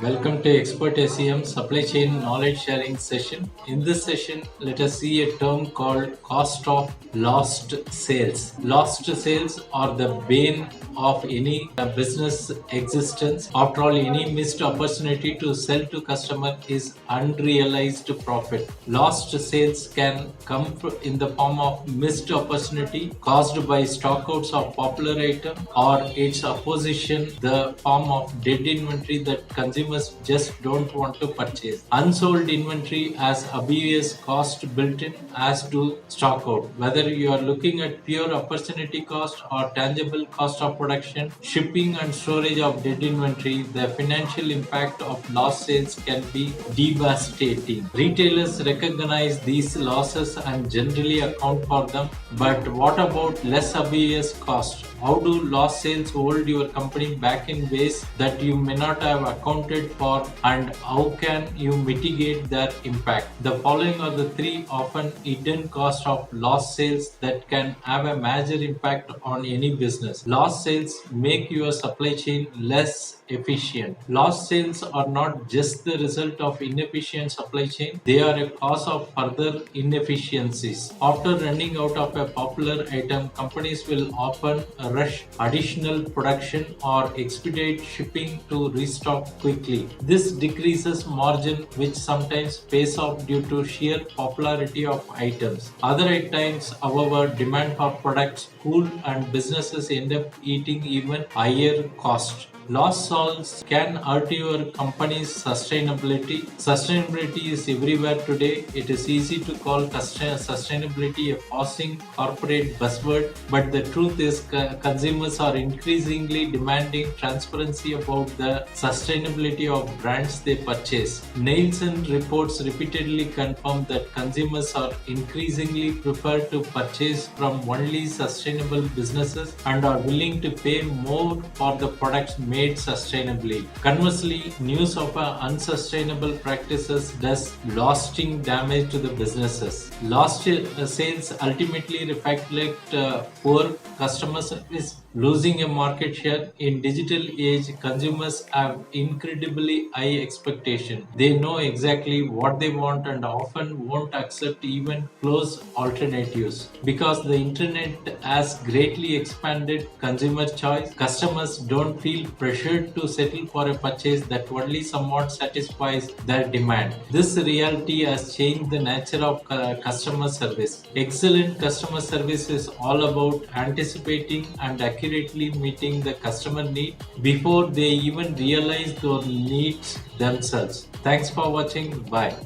Welcome to Expert SEM Supply Chain Knowledge Sharing session. In this session, let us see a term called cost of lost sales. Lost sales are the bane of any business existence. After all, any missed opportunity to sell to customer is unrealized profit. Lost sales can come in the form of missed opportunity caused by stockouts of popular item or its opposition, the form of dead inventory that consumers just don't want to purchase. Unsold inventory has obvious cost built in as to stockout. Whether you are looking at pure opportunity cost or tangible cost of production, shipping and storage of dead inventory, the financial impact of lost sales can be devastating. Retailers recognize these losses and generally account for them, but what about less obvious cost? How do lost sales hold your company back in ways that you may not have accounted for, and how can you mitigate their impact? The following are the three often hidden costs of lost sales that can have a major impact on any business. Lost sales make your supply chain less efficient. Lost sales are not just the result of inefficient supply chain, they are a cause of further inefficiencies. After running out of a popular item, companies will often rush additional production or expedite shipping to restock quickly. This decreases margin, which sometimes pays off due to sheer popularity of items. Other times, however, demand for products cool and businesses end up eating even higher cost. Lost sales can hurt your company's sustainability. Sustainability is everywhere today. It is easy to call sustainability a passing corporate buzzword, but the truth is consumers are increasingly demanding transparency about the sustainability of brands they purchase. Nielsen reports repeatedly confirm that consumers are increasingly prefer to purchase from only sustainable businesses and are willing to pay more for the products made sustainably. Conversely, news of unsustainable practices does lasting damage to the businesses. Lost sales ultimately reflect poor customer service. Losing a market share in digital age, consumers have incredibly high expectation. They know exactly what they want and often won't accept even close alternatives. Because the internet has greatly expanded consumer choice, customers don't feel pressured to settle for a purchase that only somewhat satisfies their demand. This reality has changed the nature of customer service. Excellent customer service is all about anticipating and accurately meeting the customer need before they even realize those needs themselves. Thanks for watching. Bye.